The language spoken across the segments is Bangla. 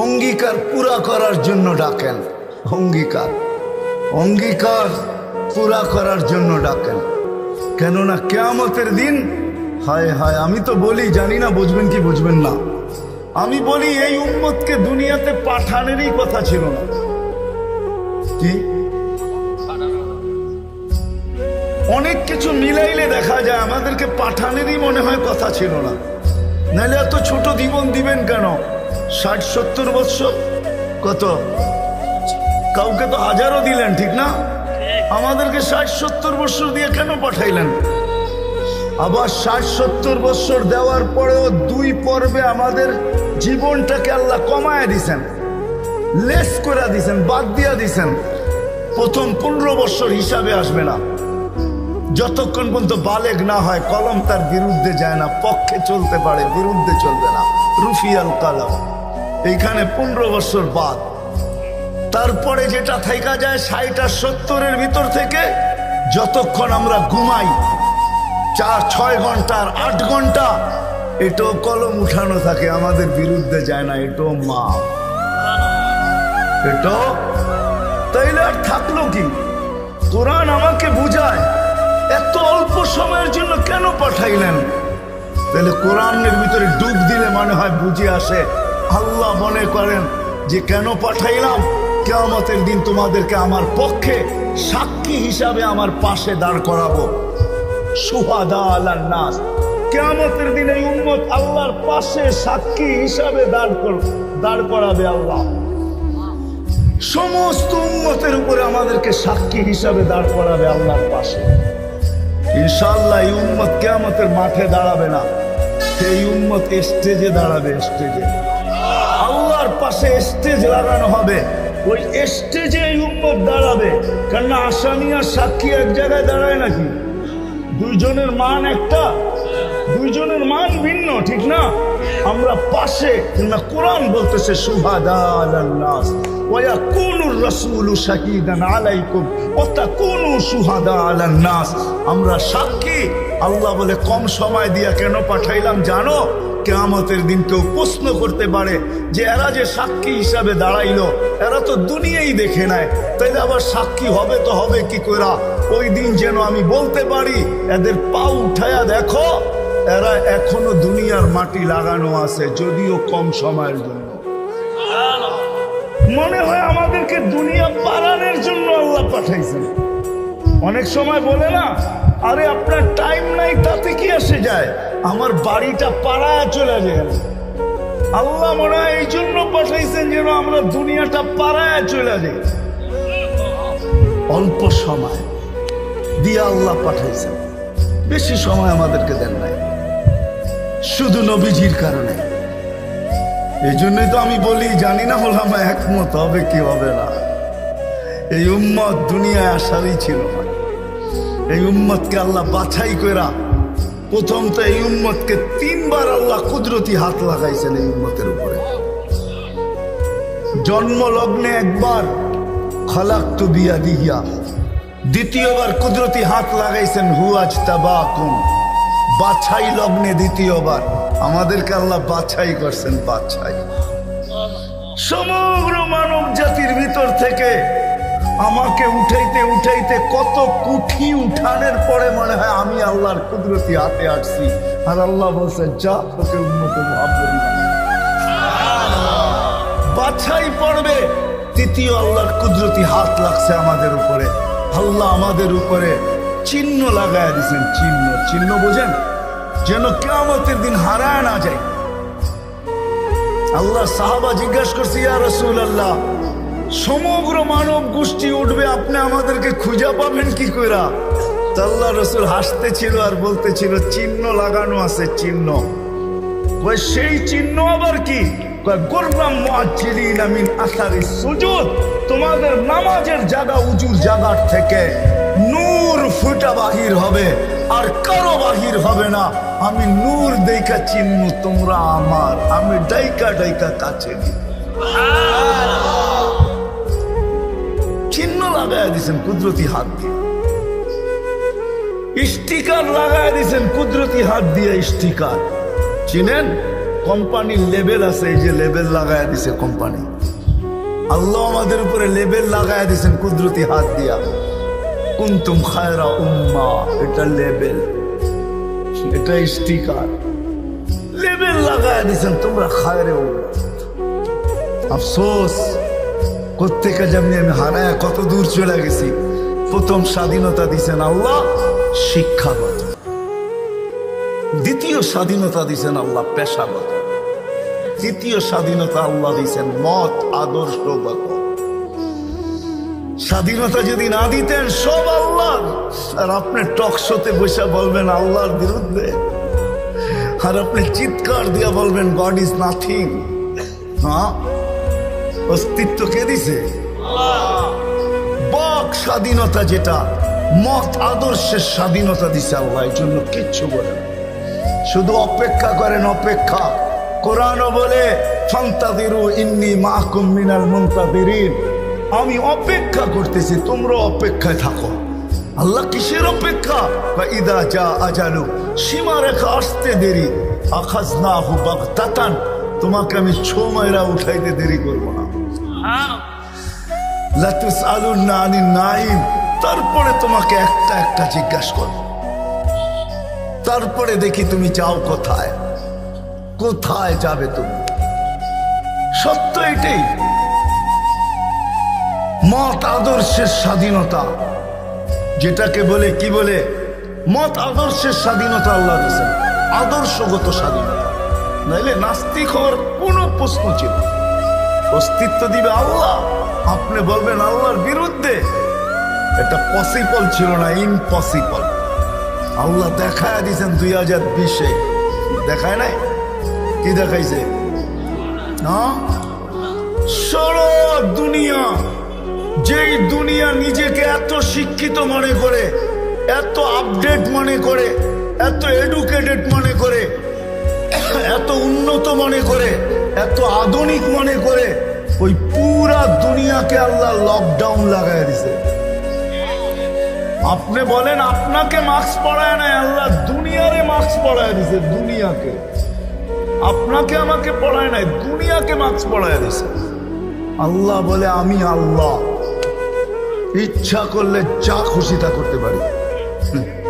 অঙ্গীকার পুরা করার জন্য ডাকেন। অঙ্গীকার অঙ্গীকার পুরা করার জন্য ডাকেন। কেননা কিয়ামতের দিন, হায় হায়, আমি তো বলি, জানি না বুঝবেন কি বুঝবেন না, আমি বলি এই উম্মতকে দুনিয়াতে পাঠানেরই কথা ছিল না। কি অনেক কিছু মিলাইলে দেখা যায় আমাদেরকে পাঠানেরই মনে হয় কথা ছিল না। নাহলে এত ছোট জীবন দিবেন কেন? 60-70 বৎসর, কত কাউকে তো হাজারও দিলেন, ঠিক না? আমাদেরকে 60-70 বৎসর দিয়ে কেন পাঠাইলেন? আবার 60-70 বৎসর দেওয়ার পরেও 2 পর্বে আমাদের জীবনটাকে আল্লাহ কমায় দিছেন, লেস করে দিছেন, বাদ দিয়া দিছেন। প্রথম 15 বৎসর হিসাবে আসবে না, যতক্ষণ পর্যন্ত বালেগ না হয়, কলম তার বিরুদ্ধে যায় না, পক্ষে চলতে পারে, বিরুদ্ধে চলবে না, রুফিয়াল কলম। এইখানে 15 বৎসর বাদ। তারপরে যেটা থাইকা যায় 60 আর 70-এর ভিতর থেকে, যতক্ষণ আমরা ঘুমাই 4-6 ঘন্টা আর 8 ঘন্টা, এটাও কলম উঠানো থাকে, আমাদের বিরুদ্ধে যায় না, এটাও মা, এটাও। তাইলে আর থাকলো কি? কোরআন আমাকে বুঝায় এত অল্প সময়ের জন্য কেন পাঠাইলেন। তাহলে কোরআনের ভিতরে ডুব দিলে মনে হয় বুঝে আসে। আল্লাহ মনে করেন যে কেন পাঠাইলাম, কিয়ামতের দিন তোমাদেরকে আমার পক্ষে সাক্ষী হিসাবে আমার পাশে দাঁড় করাবো। শুহাদা আলান নাস, কিয়ামতের দিন এই উম্মত আল্লাহর পাশে সাক্ষী হিসাবে দাঁড় করাবে আল্লাহ। সমস্ত উম্মতের উপরে আমাদেরকে সাক্ষী হিসাবে দাঁড় করাবে আল্লাহর পাশে। ইনশাআল্লাহ এই উম্মত কিয়ামতের মাঠে দাঁড়াবে না, এই উম্মত স্টেজে দাঁড়াবে। স্টেজে আল্লাহর পাশে স্টেজ লাগানো হবে, ওই স্টেজে এই উম্মত দাঁড়াবে। কারণ আসামি আর সাক্ষী এক জায়গায় দাঁড়ায় নাকি? দুইজনের মান একটা, দুইজনের মান ভিন্ন, ঠিক না? আমরা পাশে, না কোরআন বলতেছে শুহাদা আলান নাস ওয়া ইয়াকুনুর রাসূলু শাহীদান আলাইকুম ওয়া তাকুনু শুহাদা আলান নাস। আমরা সাক্ষী। আল্লাহ বলে কম সময় দিয়া কেন পাঠাইলাম জানো? কিয়ামতের দিন কেউ প্রশ্ন করতে পারে যে এরা যে সাক্ষী হিসাবে দাঁড়াইলো, এরা তো দুনিয়াই দেখে নেয়, তাইলে আবার সাক্ষী হবে তো হবে কি কইরা? ওই দিন যেন আমি বলতে পারি এদের পা উঠায়া দেখো, এরা এখনো দুনিয়ার মাটি লাগানো আছে, যদিও কম সময়ের জন্য। মনে হয় আমাদেরকে দুনিয়া পালানোর জন্য আল্লাহ পাঠাইছেন। অনেক সময় বলে না, আরে আপনার টাইম নাই, তাতে কি আসে যায়, আমার বাড়িটা পাড়ায় চলে যায়। আল্লাহ মনে হয় এই জন্য পাঠাইছেন যেন আমরা দুনিয়াটা পাড়ায় চলে যাই। অল্প সময় দিয়ে আল্লাহ পাঠাইছেন, বেশি সময় আমাদেরকে দেন নাই, শুধু নবীজির কারণে। এই জন্যই তো আমি বলি, জানি না ওলামা একমত হবে কি হবে না, এই উম্মত দুনিয়ায় আসারই ছিল না। এই উম্মতকে আল্লাহ বাছাই কইরা প্রথম তো এই উম্মতকে 3 বার আল্লাহ কুদরতি হাত লাগাইছেন এই উম্মতের উপরে। জন্ম লগ্নে একবার খলাকতু বিয়াদিহি, দ্বিতীয়বার কুদরতি হাত লাগাইছেন হুয়াজতাবাকুম, বাছাই লগ্নে দ্বিতীয়বার আমাদেরকে আল্লাহ বাছাই করছেন। বাছাই সমগ্র মানব জাতির ভিতর থেকে আমাকে উঠাইতে উঠাইতে কত কুঠি উঠানের পরে মনে হয় আমি আল্লাহর কুদরতি হাতে আসছি, আর আল্লাহ বলছে যা তোকে উম্মতে মুহাম্মদী বানাই। বাছাই পড়বে তৃতীয় আল্লাহর কুদরতি হাত লাগছে আমাদের উপরে। আল্লাহ আমাদের উপরে চিহ্ন লাগায় দিয়েছেন। চিহ্ন, চিহ্ন বোঝেন, যেন কিয়ামতের দিন হারায় না যায়। আল্লাহ সাহাবা জিজ্ঞাসা করছে, ইয়া রাসূলুল্লাহ, সমগ্র মানব গোষ্ঠী উঠবে, আপনি আমাদেরকে খুঁজে পাবেন কি কইরা? আল্লাহ রাসূল হাসতেছিল আর বলতেছিল, চিহ্ন লাগানো আছে, চিহ্ন। কই সেই চিহ্ন আবার কি? কই গুররাম মুআজ্জিলিনা মিন আসারিস সুজুদ, তোমাদের নামাজের জায়গা উজুর জায়গার থেকে নূর ফুটা বাহির হবে, আর কারো বাহির হবে না। আমি নূর দেখা চিহ্ন, তোমরা আমার, আমি ডাইকা ডাইকা কাছে চিহ্ন লাগায় দিয়েছেন কুদরতি হাত দিয়ে। স্টিকার লাগায় দিয়েছেন কুদরতি হাত দিয়ে। স্টিকার চিনেন? কোম্পানির লেবেল আছে, এই যে লেবেল লাগায় দিছে কোম্পানি। আল্লাহ আমাদের উপরে লেবেল লাগায় দিছেন কুদরতি হাত দিয়া, কুনতুম খায়রা উম্মাহ, এটা লেবেল, এটা স্টিকার, লেবেল লাগায় দিছেন তোমরা খায়রে উম্মাহ। আফসোস কোত্থেকে যেমনি আমি হারায় কত দূর চলে গেছি। প্রথম স্বাধীনতা দিছেন আল্লাহ শিক্ষাগত, দ্বিতীয় স্বাধীনতা দিছেন আল্লাহ পেশাগত, তৃতীয় স্বাধীনতা আল্লাহ দিছেন মত আদর্শগত। স্বাধীনতা যদি না দিতেন সব আল্লাহ, আর আপনি টক শোতে বসে বলবেন আল্লাহর বিরুদ্ধে, আর আপনি চিৎকার দিয়া বলবেন গড ইজ নাথিং। হ্যাঁ, অস্তিত্ব কে দিছে? বাক স্বাধীনতা, যেটা মত আদর্শের স্বাধীনতা দিছে আল্লাহ, এই জন্য কিচ্ছু বলেন, শুধু অপেক্ষা করেন, অপেক্ষা। কোরআনও বলে ফান্তাযিরু ইন্নী মাআকুম মিনাল মুনতাযিরিন, আমি অপেক্ষা করতেছি, তোমরা অপেক্ষায় থাকো। আল্লাহ কিসের অপেক্ষা? ইদা জা আজালু, সীমারেখা আসতে দেরি, আখাযনাহু বাগতাতান, তোমাকে আমি ছো মাইরা উঠাইতে দেরি করবো না। লা তুসআলুনা আনিন নাঈম, তারপরে তোমাকে একটা একটা জিজ্ঞাসা করবো, তারপরে দেখি তুমি যাও কোথায়, কোথায় যাবে তুমি। সত্য এটাই, মত আদর্শের স্বাধীনতা, যেটাকে বলে কি বলে মত আদর্শের স্বাধীনতা আল্লাহ দিয়েছেন, আদর্শগত স্বাধীনতা, নাইলে নাস্তিক হওয়ার কোনো প্রশ্ন ছিল না। অস্তিত্ব দিবে আল্লাহ, আপনি বলবেন আল্লাহর বিরুদ্ধে, এটা পসিবল ছিল না, ইম্পসিবল। আল্লাহ দেখায় দিয়েছেন 2020-এ, দেখায় নাই? কি দেখাইছে? সারা দুনিয়া, যেই দুনিয়া নিজেকে এত শিক্ষিত মনে করে, এত আপডেট মনে করে, এত এডুকেটেড মনে করে, এত উন্নত মনে করে, এত আধুনিক মনে করে, ওই পুরা দুনিয়াকে আল্লাহ লকডাউন লাগাই দিছে। আপনি বলেন আপনাকে মাস্ক পরায় নাই, আল্লাহ দুনিয়ারে মাস্ক পরায় দিছে, দুনিয়াকে। আপনাকে আমাকে পড়ায় নাই, দুনিয়াকে মাস্ক পরায় দিছে। আল্লাহ বলে আমি আল্লাহ, ইচ্ছা করলে যা খুশি তা করতে পারি।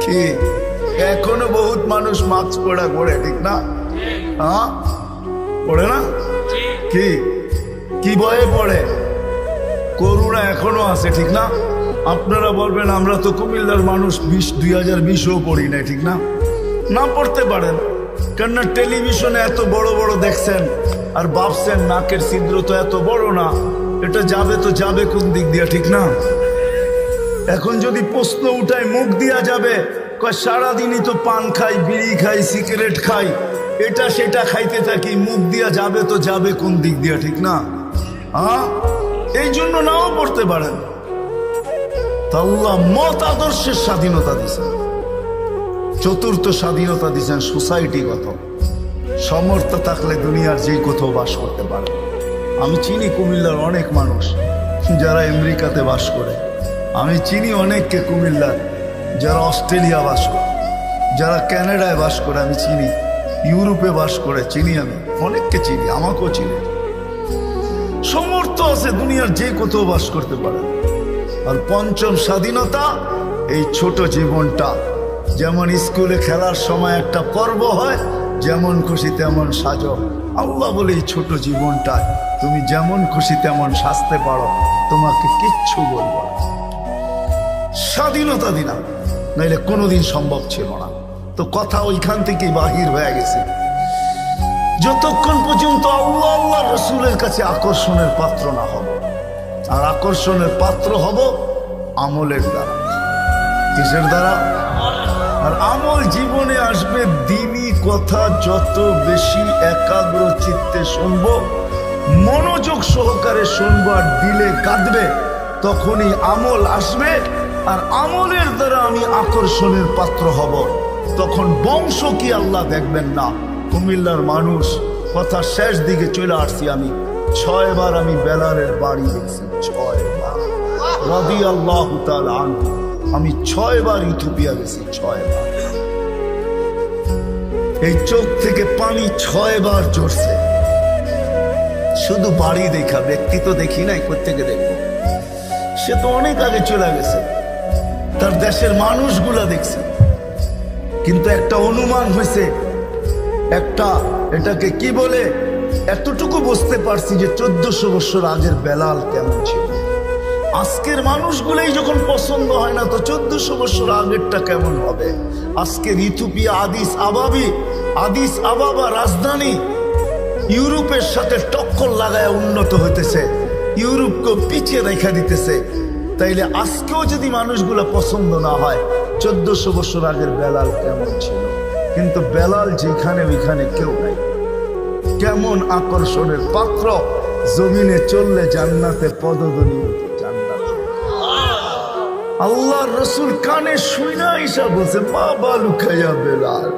কি এখনো বহুত মানুষ মাস্ক পরা করে, ঠিক না? হ্যাঁ, পড়ে না? কি কি ভয়ে পড়ে? করুণা এখনো আছে, ঠিক না? আপনারা বলবেন আমরা তো কুমিল্লার মানুষ, 2020-ও পড়ি নাই, ঠিক না? না পড়তে পারেন, কেননা টেলিভিশনে এত বড় বড় দেখছেন, আর ভাবছেন নাকের ছিদ্র তো এত বড় না, এটা যাবে তো যাবে কোন দিক দিয়া, ঠিক না? এখন যদি প্রশ্ন উঠায় মুখ দিয়া যাবে, কয় সারাদিনই তো পান খাই, বিড়ি খাই, সিগারেট খাই, এটা সেটা খাইতে থাকি, মুখ দিয়া যাবে তো যাবে কোন দিক দিয়া, ঠিক না? হ্যাঁ, এই জন্য নাও পড়তে পারেন। আল্লাহ মত আদর্শের স্বাধীনতা দিছেন। চতুর্থ স্বাধীনতা দিছেন সোসাইটিগত, সামর্থ্য থাকলে দুনিয়ার যে কোথাও বাস করতে পারে। আমি চিনি কুমিল্লার অনেক মানুষ যারা আমেরিকাতে বাস করে, আমি চিনি অনেককে কুমিল্লার যারা অস্ট্রেলিয়া বাস করে, যারা কানাডায় বাস করে, আমি চিনি ইউরোপে বাস করে, চিনি আমি অনেককে চিনি, আমাকেও চিনি। সামর্থ্য আছে, দুনিয়ার যে কোথাও বাস করতে পারে। আর পঞ্চম স্বাধীনতা, এই ছোট জীবনটা, যেমন স্কুলে খেলার সময় একটা পর্ব হয়, যেমন খুশি তেমন সাজো। আল্লাহ বলে এই ছোট জীবনটায় তুমি যেমন খুশি তেমন সাজতে পারো, তোমাকে কিচ্ছু বলবো না। স্বাধীনতা দিলাম, নাইলে কোনোদিন সম্ভব ছিল না। তো কথা ওইখান থেকেই বাহির হয়ে গেছে। যতক্ষণ পর্যন্ত আল্লাহ আল্লাহ রসুলের কাছে আকর্ষণের পাত্র না হব, আর আকর্ষণের পাত্র হব আমলের দ্বারা। কিসের দ্বারা? আর আমল জীবনে আসবে দ্বীনি কথা যত বেশি একাগ্র চিত্তে শুনবো, মনোযোগ সহকারে শুনবো, আর দিলে কাঁদবে, তখনই আমল আসবে। আর আমলের দ্বারা আমি আকর্ষণের পাত্র হব, তখন বংশ কি আল্লাহ দেখবেন না। কুমিল্লার মানুষ, কথা শেষ দিকে চলে আসছি আমি, 6 বার আমি বেলালের বাড়ি দেখছি, 6 বার রাদিয়াল্লাহু তাআলা আনহু। আমি 6 বার ইথিওপিয়া গেছি, 6 বার। এই চোখ থেকে পানি 6 বার ঝরছে। শুধু বাড়ি দেখা, ব্যক্তি তো দেখি নাই, কোত্থেকে দেখবো? সে তো অনেক আগে চলে গেছে, তার দেশের মানুষগুলা দেখছে। কিন্তু একটা অনুমান হয়েছে, একটা এটাকে কি বলে, এতটুকু বুঝতে পারছি যে 1400 বছর আগের বেলাল কেমন ছিল। আজকের মানুষগুলাই যখন পছন্দ হয় না, তো 1400 বছর আগেরটা কেমন হবে? আজকের ইথিওপিয়া আদিস আবাবা রাজধানী ইউরোপের সাথে টক্কর লাগায় উন্নত হইতেছে, ইউরোপকে পিছিয়ে রেখা দিতেছে। তাইলে আজকেও যদি মানুষগুলো পছন্দ না হয়, 1400 বছর আগের বেলাল কেমন ছিল? কিন্তু বেলাল যেখানে ওইখানে কেউ নাই। কেমন আকর্ষণের পাত্র, জমিনে চললে জান্নাতে পদধ্বনি হতো, জান্নাতে। আল্লাহর রাসূল কানে শুইনা ঈসা বলছে, মা বালু খাইয়া বেলাল,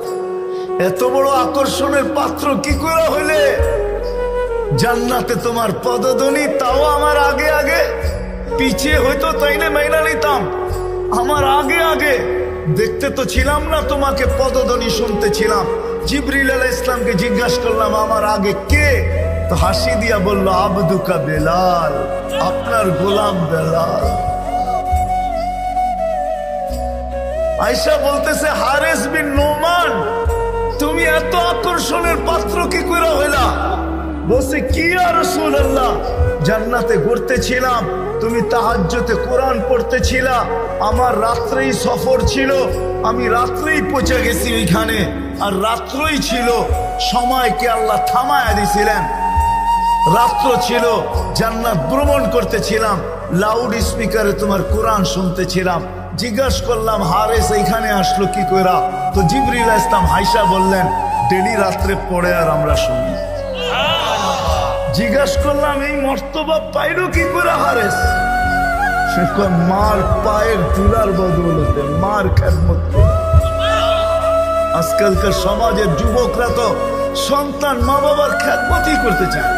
এত বড় আকর্ষণের পাত্র কি করে হইলে জান্নাতে তোমার পদধ্বনি? তাও আমার আগে আগে, পিছিয়ে হইতো তাইলে মাইনা নিতাম, আমার আগে আগে। দেখতে তো ছিলাম না, তোমাকে পদধ্বনি শুনতে ছিলাম। জিবরিল আলাইহিস সালামকে জিজ্ঞাসা করলাম, আমার আগে কে? তো হাসি দিয়া বলল, আবদুকা বেলাল, আপনার গোলাম বেলাল। আয়েশা বলতেছে, হারেস বিন নোমান, তুমি এত আকর্ষণের পাত্র কি করে হইলা? বলছে, কি ইয়া রাসূলুল্লাহ, জান্নাতে ঘুরতেছিলাম, তুমি তাহাজ্জুদে কোরআন পড়তেছিলা, আমার রাত্রেই সফর ছিল, আমি রাত্রেই পৌঁছে গেছি ওইখানে, আর রাত্রই ছিল, সময়কে আল্লাহ থামায়া দিয়েছিলেন, রাত্র ছিল, জান্নাত ভ্রমণ করতেছিলাম, লাউড স্পিকারে তোমার কোরআন শুনতেছিলাম। জিজ্ঞাসা করলাম, হারেস এইখানে আসলো কি কইরা? তো জিবরিল আলাইহিস সালাম হাইসা বললেন, ডেলি রাত্রে পড়ে আর আমরা শুনি। জিজ্ঞাসা করলাম, এই মর্তবা পাইলো কি করে হারেস? সে কয়, মার পায়ের তুলার বদৌলতে, মার খেদমত করে। আজকালকার সমাজের যুবকরা তো সন্তান মা বাবার খেদমতই করতে চায়।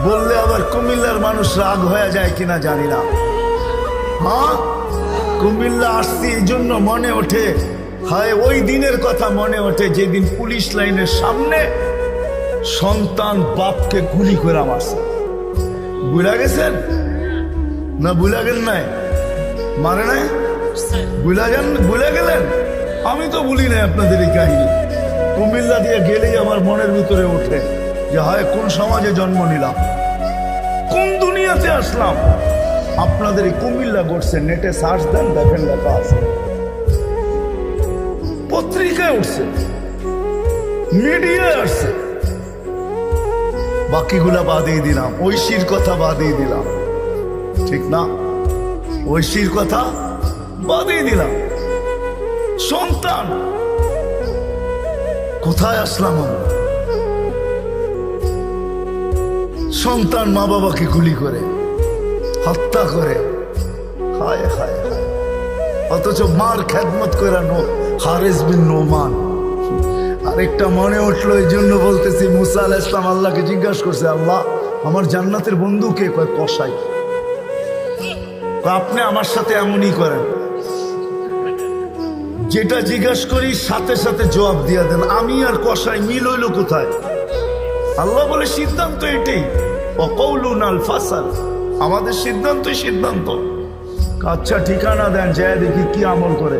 বললে আবার কুমিল্লার মানুষ রাগ হয়ে যায় কিনা জানি না। হ্যাঁ, কুমিল্লা আসছি এই জন্য মনে ওঠে, হায় ওই দিনের কথা মনে ওঠে যেদিন পুলিশ লাইনের সামনে সন্তান বাপকে গুলি করে মারছে। বুঝা গেছেন না? বুঝা গেল নাই? মারে নাই? বুঝা গেলেন? আমি তো বলি নাই আপনাদের এই কাহিনী। কুমিল্লা দিয়ে গেলেই আমার মনের ভিতরে ওঠে যে হায় কোন সমাজে জন্ম নিলাম, কোন দুনিয়াতে আসলাম। আপনাদের এই কুমিল্লা ঘটছে, নেটে সার্চ দেন, দেখেন লেখা আছে, পত্রিকায় উঠছে, মিডিয়ায় আসছে। বাকিগুলা বাদিয়ে দিলাম, ঐশীর কথা বাদিয়ে দিলাম, ঠিক না? ঐশীর কথা বাদিয়ে দিলাম। সন্তান কোথায় আসলাম আমরা? সন্তান মা বাবাকে গুলি করে, হত্যা করে, হায় হায় হায়, অথচ মার খেদমত করে হারেস বিন নোমান। আরেকটা মনে উঠলো, এই জন্য বলতেছি, মুসা আলাইহিস সালাম আল্লাহকে জিজ্ঞাসা করছে, আল্লাহ আমার জান্নাতের বন্ধু কে? কয় কসাই। আপনি আমার সাথে এমনই করেন, যেটা জিজ্ঞাসা করি সাথে সাথে জবাব দিয়া দেন, আমি আর কসাই মিল হইল কোথায়? আল্লাহ বলে সিদ্ধান্ত এটাই, ওয়াকাউলুনাল ফাসাল, আমাদের সিদ্ধান্তই সিদ্ধান্ত। আচ্ছা ঠিকানা দেন, যায় দেখি কি আমল করে।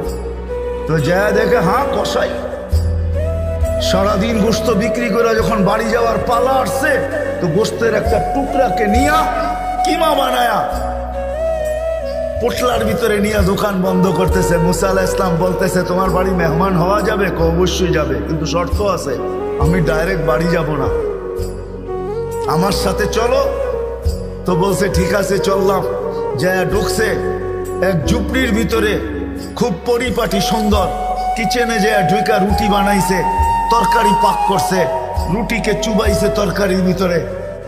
তো যায় দেখে, হ্যাঁ কসাই। সারাদিন গোস্ত বিক্রি করে যখন বাড়ি যাওয়ার পালা আসছে, তো গোস্তের একটা টুকরাকে নিয়া কিমা বানায়া পোটলার ভিতরে নিয়ে দোকান বন্ধ করতেছে। মুসা আলাইহিস সালাম বলতেছে, তোমার বাড়ি মেহমান হওয়া যাবে? অবশ্যই যাবে, কিন্তু শর্ত আছে, আমি ডাইরেক্ট বাড়ি যাব না, আমার সাথে চলো। তো বলছে ঠিক আছে চললাম। যায় ঢুকছে এক ঝুপড়ির ভিতরে, খুব পরিপাটি সুন্দর। কিচেনে যায় ঢুকা রুটি বানাইছে, তরকারি পাক করছে, রুটিকে চুবাইছে তরকারির ভিতরে।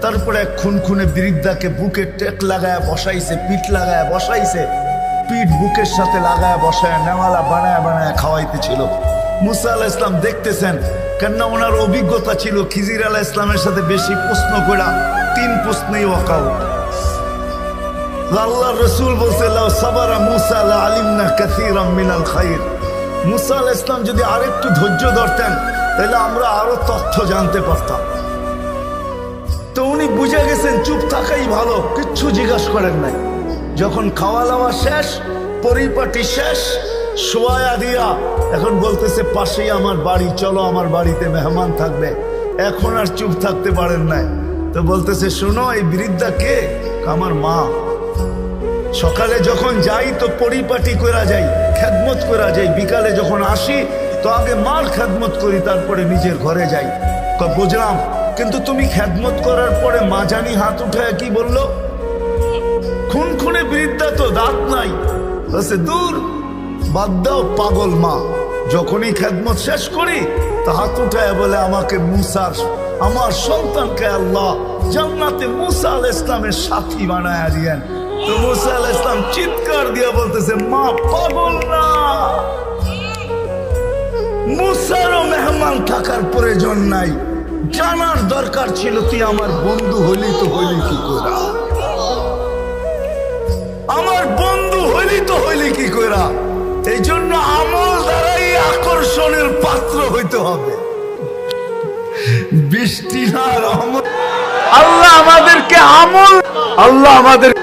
তারপরে এক খুনখুনে বৃদ্ধাকে বুকে টেক লাগায় বসাইছে, পিঠ লাগায় বসাইছে, পিঠ বুকের সাথে লাগায় বসায় নেওয়ালা বানায় বানায় খাওয়াইতেছিল। মুসা আলাইহিস সালাম দেখতেছেন, কেননা ওনার অভিজ্ঞতা ছিল খিজির আলাইহিস সালামের সাথে বেশি প্রশ্ন করা, 3 প্রশ্নেই ওয়াকাউট। আল্লাহর রাসূল বলছে, লাউ সাবারা মুসা লা আলিমনা কাসীরাম মিনাল খায়র, মুসা আলাইহিস সালাম যদি আরেকটু ধৈর্য ধরতেন তাহলে আমরা আরো তথ্য জানতে পারতাম। তো উনি বুঝে গেছেন চুপ থাকাই ভালো, কিচ্ছু জিজ্ঞাসা করেন নাই। যখন খাওয়া দাওয়া শেষ, পরিপাটি শেষ, শোয়া দিয়া এখন বলতেছে পাশেই আমার বাড়ি, চলো আমার বাড়িতে মেহমান থাকবে। এখন আর চুপ থাকতে পারেন নাই। তো বলতেছে শোনো, এই বৃদ্ধা কে? আমার মা। সকালে যখন যাই তো পরিপাটি করা যাই, খেদমত করা যাই, বিকালে যখন আসি তো আগে মার খেদমত করি, তারপরে নিজের ঘরে যাই। বুঝলাম, কিন্তু তুমি খেদমত করার পরে মা জানি হাত উঠায় কি বললো? খুন খুনে বৃদ্ধা, তো দাঁত নাই। বলছে দূর, বাদ দাও পাগল মা। যখনই খেদমত শেষ করি তো হাত উঠায় বলে আমাকে মুসার, আমার সন্তানকে আল্লাহ জান্নাতে মুসা আলাইহিস সালামের সাথী বানায়া দিয়েন। তো মুসা আলাইহিস সালাম চিৎকার দিয়ে বলতেছে মা পাগল না, মুসারও মেহমান থাকার প্রয়োজন নাই। জানার দরকার ছিল তুই আমার বন্ধু হলি, তো হইলি কি করে? আমার বন্ধু হইলি তো হইলি কি করে? এই জন্য আমল দ্বারাই আকর্ষণের পাত্র হইতে হবে, বৃষ্টি না রহমত। আল্লাহ আমাদেরকে আমল, আল্লাহ আমাদেরকে